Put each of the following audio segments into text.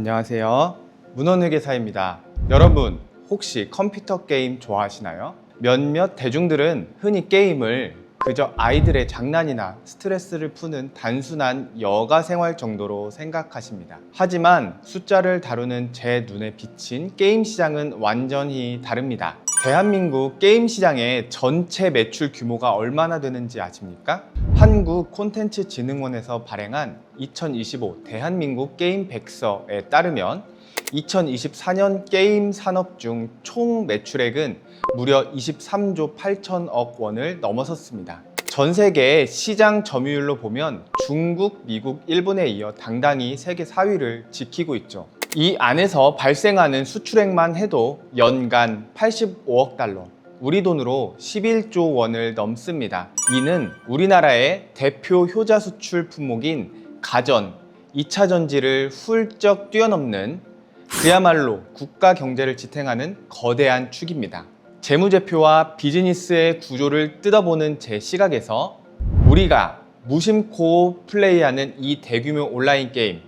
안녕하세요. 문헌회계사입니다. 여러분, 혹시 컴퓨터 게임 좋아하시나요? 몇몇 대중들은 흔히 게임을 그저 아이들의 장난이나 스트레스를 푸는 단순한 여가 생활 정도로 생각하십니다. 하지만 숫자를 다루는 제 눈에 비친 게임 시장은 완전히 다릅니다. 대한민국 게임 시장의 전체 매출 규모가 얼마나 되는지 아십니까? 한국콘텐츠진흥원에서 발행한 2025 대한민국 게임 백서에 따르면 2024년 게임 산업 중 총 매출액은 무려 23조 8천억 원을 넘어섰습니다. 전 세계 시장 점유율로 보면 중국, 미국, 일본에 이어 당당히 세계 4위를 지키고 있죠. 이 안에서 발생하는 수출액만 해도 연간 85억 달러, 우리 돈으로 11조 원을 넘습니다. 이는 우리나라의 대표 효자 수출 품목인 가전, 2차 전지를 훌쩍 뛰어넘는 그야말로 국가 경제를 지탱하는 거대한 축입니다. 재무제표와 비즈니스의 구조를 뜯어보는 제 시각에서 우리가 무심코 플레이하는 이 대규모 온라인 게임,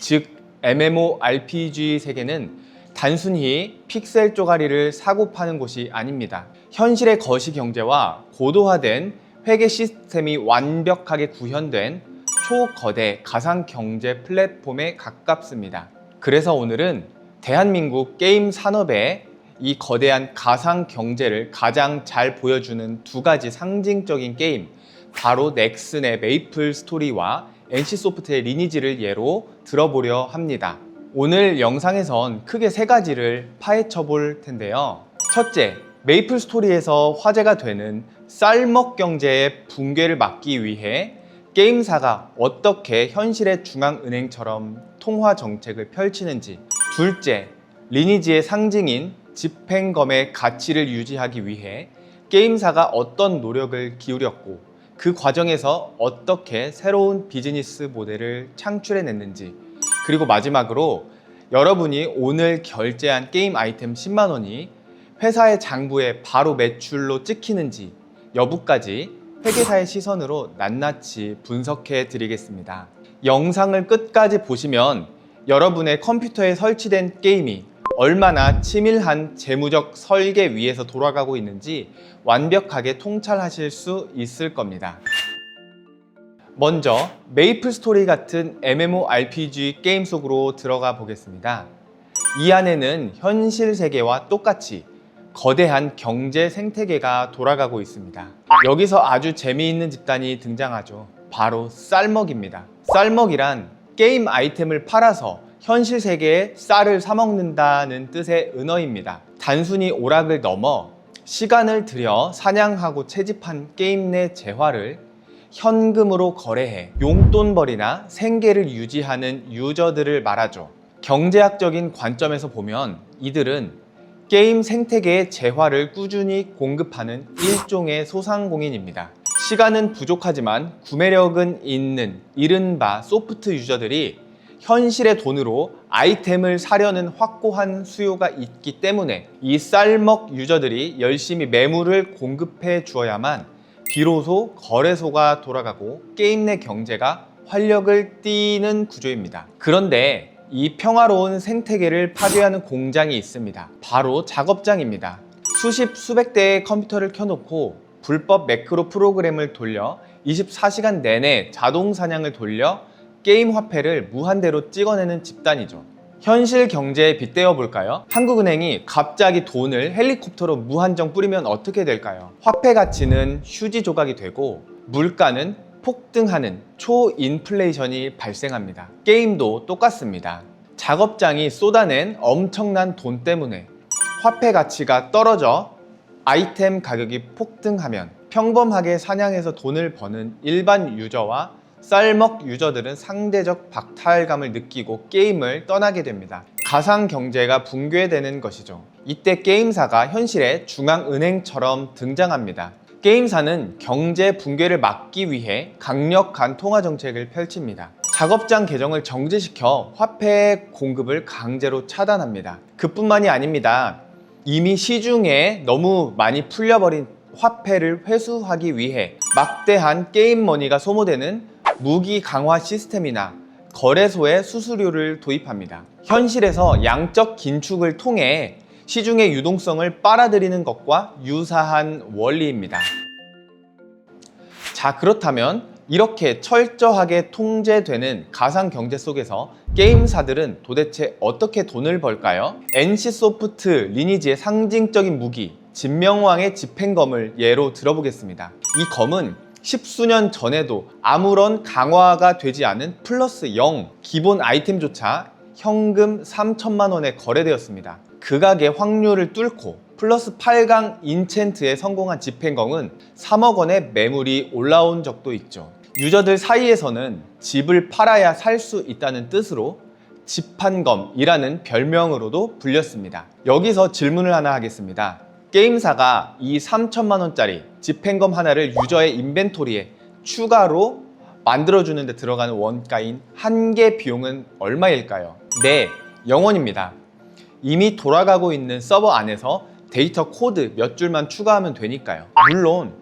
즉 MMORPG 세계는 단순히 픽셀 쪼가리를 사고 파는 곳이 아닙니다. 현실의 거시 경제와 고도화된 회계 시스템이 완벽하게 구현된 초거대 가상 경제 플랫폼에 가깝습니다. 그래서 오늘은 대한민국 게임 산업의 이 거대한 가상 경제를 가장 잘 보여주는 두 가지 상징적인 게임, 바로 넥슨의 메이플 스토리와 NC소프트의 리니지를 예로 들어보려 합니다. 오늘 영상에선 크게 세 가지를 파헤쳐 볼 텐데요. 첫째, 메이플 스토리에서 화제가 되는 쌀먹 경제의 붕괴를 막기 위해 게임사가 어떻게 현실의 중앙은행처럼 통화 정책을 펼치는지. 둘째, 리니지의 상징인 집행검의 가치를 유지하기 위해 게임사가 어떤 노력을 기울였고 그 과정에서 어떻게 새로운 비즈니스 모델을 창출해냈는지. 그리고 마지막으로 여러분이 오늘 결제한 게임 아이템 10만 원이 회사의 장부에 바로 매출로 찍히는지 여부까지 회계사의 시선으로 낱낱이 분석해 드리겠습니다. 영상을 끝까지 보시면 여러분의 컴퓨터에 설치된 게임이 얼마나 치밀한 재무적 설계 위에서 돌아가고 있는지 완벽하게 통찰하실 수 있을 겁니다. 먼저 메이플 스토리 같은 MMORPG 게임 속으로 들어가 보겠습니다. 이 안에는 현실 세계와 똑같이 거대한 경제 생태계가 돌아가고 있습니다. 여기서 아주 재미있는 집단이 등장하죠. 바로 쌀먹입니다. 쌀먹이란 게임 아이템을 팔아서 현실 세계에 쌀을 사먹는다는 뜻의 은어입니다. 단순히 오락을 넘어 시간을 들여 사냥하고 채집한 게임 내 재화를 현금으로 거래해 용돈벌이나 생계를 유지하는 유저들을 말하죠. 경제학적인 관점에서 보면 이들은 게임 생태계의 재화를 꾸준히 공급하는 일종의 소상공인입니다. 시간은 부족하지만 구매력은 있는 이른바 소프트 유저들이 현실의 돈으로 아이템을 사려는 확고한 수요가 있기 때문에 이 쌀먹 유저들이 열심히 매물을 공급해 주어야만 비로소 거래소가 돌아가고 게임 내 경제가 활력을 띠는 구조입니다. 그런데 이 평화로운 생태계를 파괴하는 공장이 있습니다. 바로 작업장입니다. 수십 수백 대의 컴퓨터를 켜놓고 불법 매크로 프로그램을 돌려 24시간 내내 자동 사냥을 돌려 게임 화폐를 무한대로 찍어내는 집단이죠. 현실 경제에 빗대어 볼까요? 한국은행이 갑자기 돈을 헬리콥터로 무한정 뿌리면 어떻게 될까요? 화폐 가치는 휴지 조각이 되고 물가는 폭등하는 초인플레이션이 발생합니다. 게임도 똑같습니다. 작업장이 쏟아낸 엄청난 돈 때문에 화폐 가치가 떨어져 아이템 가격이 폭등하면 평범하게 사냥해서 돈을 버는 일반 유저와 쌀먹 유저들은 상대적 박탈감을 느끼고 게임을 떠나게 됩니다. 가상 경제가 붕괴되는 것이죠. 이때 게임사가 현실의 중앙은행처럼 등장합니다. 게임사는 경제 붕괴를 막기 위해 강력한 통화 정책을 펼칩니다. 작업장 계정을 정지시켜 화폐 공급을 강제로 차단합니다. 그뿐만이 아닙니다. 이미 시중에 너무 많이 풀려버린 화폐를 회수하기 위해 막대한 게임 머니가 소모되는 무기 강화 시스템이나 거래소에 수수료를 도입합니다. 현실에서 양적 긴축을 통해 시중의 유동성을 빨아들이는 것과 유사한 원리입니다. 자, 그렇다면 이렇게 철저하게 통제되는 가상 경제 속에서 게임사들은 도대체 어떻게 돈을 벌까요? NC소프트 리니지의 상징적인 무기 진명왕의 집행검을 예로 들어보겠습니다. 이 검은 십수년 전에도 아무런 강화가 되지 않은 플러스 0 기본 아이템조차 현금 3천만 원에 거래되었습니다. 극악의 확률을 뚫고 플러스 8강 인챈트에 성공한 집행검은 3억 원의 매물이 올라온 적도 있죠. 유저들 사이에서는 집을 팔아야 살 수 있다는 뜻으로 집한검이라는 별명으로도 불렸습니다. 여기서 질문을 하나 하겠습니다. 게임사가 이 3천만 원짜리 집행검 하나를 유저의 인벤토리에 추가로 만들어주는 데 들어가는 원가인 한 개 비용은 얼마일까요? 네, 0원입니다. 이미 돌아가고 있는 서버 안에서 데이터 코드 몇 줄만 추가하면 되니까요. 물론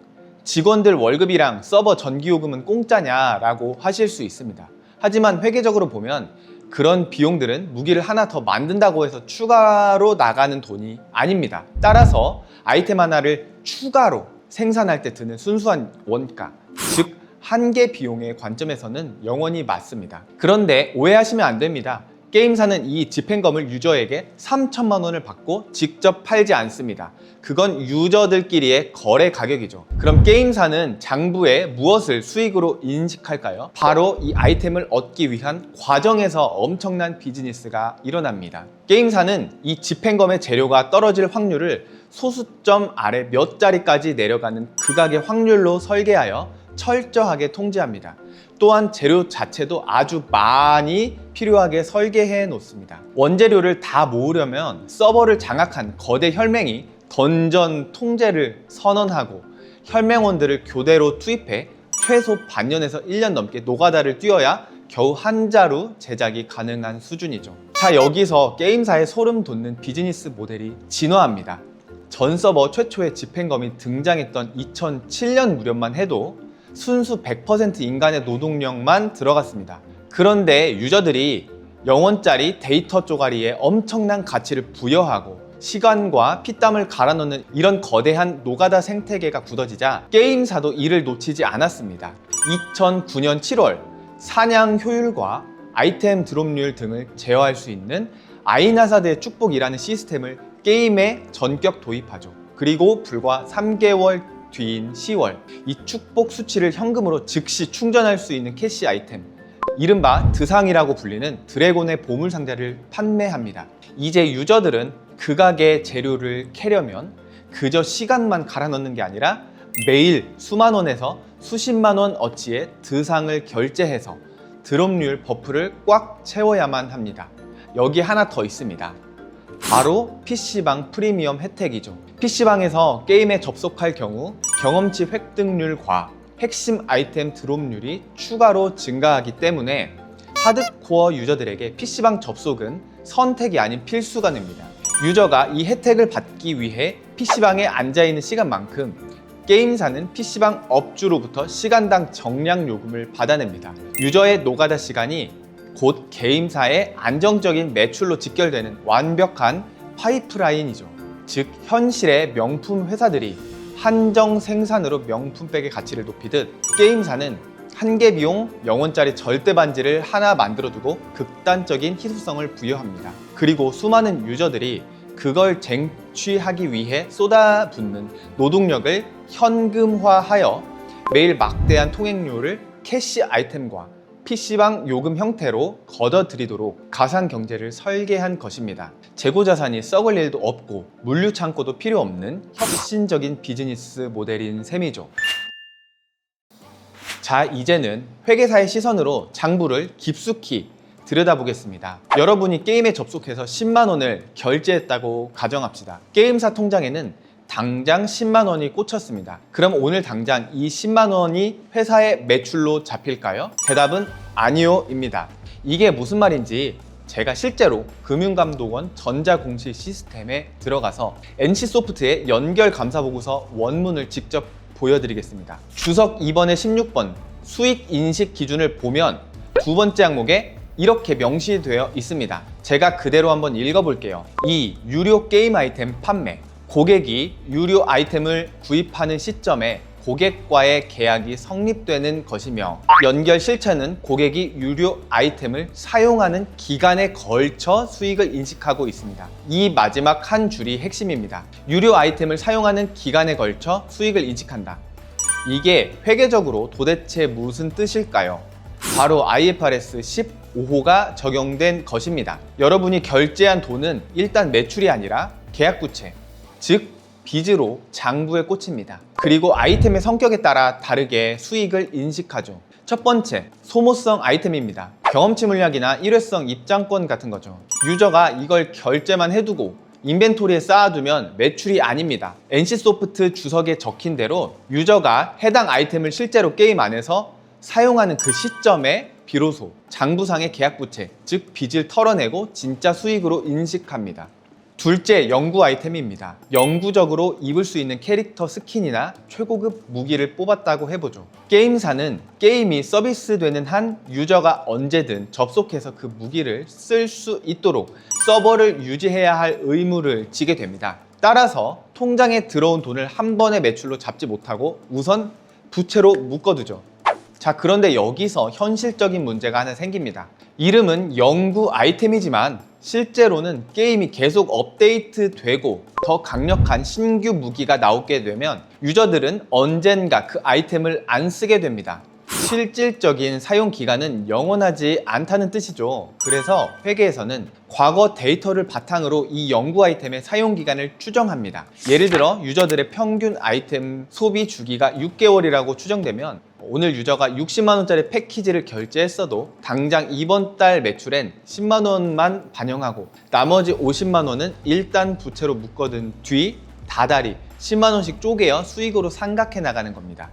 직원들 월급이랑 서버 전기요금은 공짜냐라고 하실 수 있습니다. 하지만 회계적으로 보면 그런 비용들은 무기를 하나 더 만든다고 해서 추가로 나가는 돈이 아닙니다. 따라서 아이템 하나를 추가로 생산할 때 드는 순수한 원가, 즉 한 개 비용의 관점에서는 0원이 맞습니다. 그런데 오해하시면 안 됩니다. 게임사는 이 집행검을 유저에게 3천만 원을 받고 직접 팔지 않습니다. 그건 유저들끼리의 거래 가격이죠. 그럼 게임사는 장부에 무엇을 수익으로 인식할까요? 바로 이 아이템을 얻기 위한 과정에서 엄청난 비즈니스가 일어납니다. 게임사는 이 집행검의 재료가 떨어질 확률을 소수점 아래 몇 자리까지 내려가는 극악의 확률로 설계하여 철저하게 통제합니다. 또한 재료 자체도 아주 많이 필요하게 설계해 놓습니다. 원재료를 다 모으려면 서버를 장악한 거대 혈맹이 던전 통제를 선언하고 혈맹원들을 교대로 투입해 최소 반년에서 1년 넘게 노가다를 뛰어야 겨우 한 자루 제작이 가능한 수준이죠. 자, 여기서 게임사의 소름 돋는 비즈니스 모델이 진화합니다. 전 서버 최초의 집행검이 등장했던 2007년 무렵만 해도 순수 100% 인간의 노동력만 들어갔습니다. 그런데 유저들이 0원짜리 데이터 쪼가리에 엄청난 가치를 부여하고 시간과 피땀을 갈아넣는 이런 거대한 노가다 생태계가 굳어지자 게임사도 이를 놓치지 않았습니다. 2009년 7월 사냥 효율과 아이템 드롭률 등을 제어할 수 있는 아이나사드의 축복이라는 시스템을 게임에 전격 도입하죠. 그리고 불과 3개월 뒤인 10월 이 축복 수치를 현금으로 즉시 충전할 수 있는 캐시 아이템 이른바 드상이라고 불리는 드래곤의 보물 상자를 판매합니다. 이제 유저들은 극악의 재료를 캐려면 그저 시간만 갈아 넣는 게 아니라 매일 수만 원에서 수십만 원 어치의 드상을 결제해서 드롭률 버프를 꽉 채워야만 합니다. 여기 하나 더 있습니다. 바로 PC방 프리미엄 혜택이죠. PC방에서 게임에 접속할 경우 경험치 획득률과 핵심 아이템 드롭률이 추가로 증가하기 때문에 하드코어 유저들에게 PC방 접속은 선택이 아닌 필수가 됩니다. 유저가 이 혜택을 받기 위해 PC방에 앉아있는 시간만큼 게임사는 PC방 업주로부터 시간당 정량 요금을 받아냅니다. 유저의 노가다 시간이 곧 게임사의 안정적인 매출로 직결되는 완벽한 파이프라인이죠. 즉 현실의 명품 회사들이 한정 생산으로 명품백의 가치를 높이듯 게임사는 한 개 비용 0원짜리 절대 반지를 하나 만들어두고 극단적인 희소성을 부여합니다. 그리고 수많은 유저들이 그걸 쟁취하기 위해 쏟아붓는 노동력을 현금화하여 매일 막대한 통행료를 캐시 아이템과 PC방 요금 형태로 걷어들이도록 가상 경제를 설계한 것입니다. 재고 자산이 썩을 일도 없고 물류 창고도 필요 없는 혁신적인 비즈니스 모델인 셈이죠. 자, 이제는 회계사의 시선으로 장부를 깊숙이 들여다보겠습니다. 여러분이 게임에 접속해서 10만 원을 결제했다고 가정합시다. 게임사 통장에는 당장 10만 원이 꽂혔습니다. 그럼 오늘 당장 이 10만 원이 회사의 매출로 잡힐까요? 대답은 아니요입니다. 이게 무슨 말인지 제가 실제로 금융감독원 전자공시 시스템에 들어가서 NC소프트의 연결감사보고서 원문을 직접 보여드리겠습니다. 주석 2번에 16번 수익 인식 기준을 보면 두 번째 항목에 이렇게 명시되어 있습니다. 제가 그대로 한번 읽어볼게요. 2. 유료 게임 아이템 판매. 고객이 유료 아이템을 구입하는 시점에 고객과의 계약이 성립되는 것이며, 연결 실체는 고객이 유료 아이템을 사용하는 기간에 걸쳐 수익을 인식하고 있습니다. 이 마지막 한 줄이 핵심입니다. 유료 아이템을 사용하는 기간에 걸쳐 수익을 인식한다. 이게 회계적으로 도대체 무슨 뜻일까요? 바로 IFRS 15호가 적용된 것입니다. 여러분이 결제한 돈은 일단 매출이 아니라 계약부채, 즉 빚으로 장부에 꽂힙니다. 그리고 아이템의 성격에 따라 다르게 수익을 인식하죠. 첫 번째, 소모성 아이템입니다. 경험치 물약이나 일회성 입장권 같은 거죠. 유저가 이걸 결제만 해두고 인벤토리에 쌓아두면 매출이 아닙니다. NC소프트 주석에 적힌 대로 유저가 해당 아이템을 실제로 게임 안에서 사용하는 그 시점에 비로소 장부상의 계약부채, 즉 빚을 털어내고 진짜 수익으로 인식합니다. 둘째, 영구 아이템입니다. 영구적으로 입을 수 있는 캐릭터 스킨이나 최고급 무기를 뽑았다고 해보죠. 게임사는 게임이 서비스되는 한 유저가 언제든 접속해서 그 무기를 쓸 수 있도록 서버를 유지해야 할 의무를 지게 됩니다. 따라서 통장에 들어온 돈을 한 번에 매출로 잡지 못하고 우선 부채로 묶어두죠. 자, 그런데 여기서 현실적인 문제가 하나 생깁니다. 이름은 영구 아이템이지만 실제로는 게임이 계속 업데이트되고 더 강력한 신규 무기가 나오게 되면 유저들은 언젠가 그 아이템을 안 쓰게 됩니다. 실질적인 사용 기간은 영원하지 않다는 뜻이죠. 그래서 회계에서는 과거 데이터를 바탕으로 이 영구 아이템의 사용 기간을 추정합니다. 예를 들어 유저들의 평균 아이템 소비 주기가 6개월이라고 추정되면 오늘 유저가 60만 원짜리 패키지를 결제했어도 당장 이번 달 매출엔 10만 원만 반영하고 나머지 50만 원은 일단 부채로 묶어둔 뒤 다달이 10만 원씩 쪼개어 수익으로 상각해 나가는 겁니다.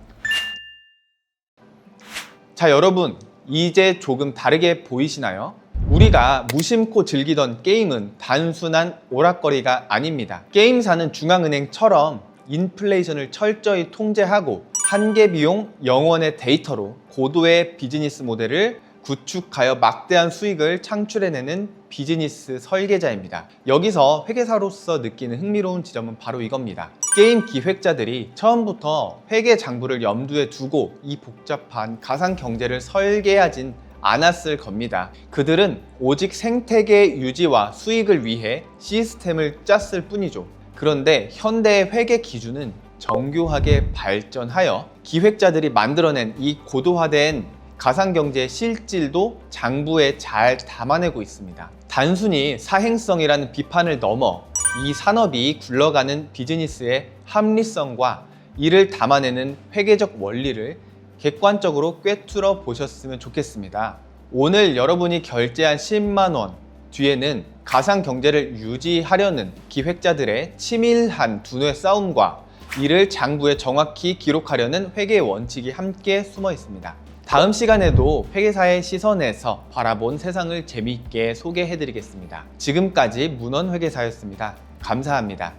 자, 여러분, 이제 조금 다르게 보이시나요? 우리가 무심코 즐기던 게임은 단순한 오락거리가 아닙니다. 게임사는 중앙은행처럼 인플레이션을 철저히 통제하고 한계 비용 영원의 데이터로 고도의 비즈니스 모델을 구축하여 막대한 수익을 창출해내는 비즈니스 설계자입니다. 여기서 회계사로서 느끼는 흥미로운 지점은 바로 이겁니다. 게임 기획자들이 처음부터 회계 장부를 염두에 두고 이 복잡한 가상 경제를 설계하진 않았을 겁니다. 그들은 오직 생태계 유지와 수익을 위해 시스템을 짰을 뿐이죠. 그런데 현대의 회계 기준은 정교하게 발전하여 기획자들이 만들어낸 이 고도화된 가상경제의 실질도 장부에 잘 담아내고 있습니다. 단순히 사행성이라는 비판을 넘어 이 산업이 굴러가는 비즈니스의 합리성과 이를 담아내는 회계적 원리를 객관적으로 꿰뚫어 보셨으면 좋겠습니다. 오늘 여러분이 결제한 10만 원 뒤에는 가상경제를 유지하려는 기획자들의 치밀한 두뇌 싸움과 이를 장부에 정확히 기록하려는 회계의 원칙이 함께 숨어 있습니다. 다음 시간에도 회계사의 시선에서 바라본 세상을 재미있게 소개해드리겠습니다. 지금까지 문헌회계사였습니다. 감사합니다.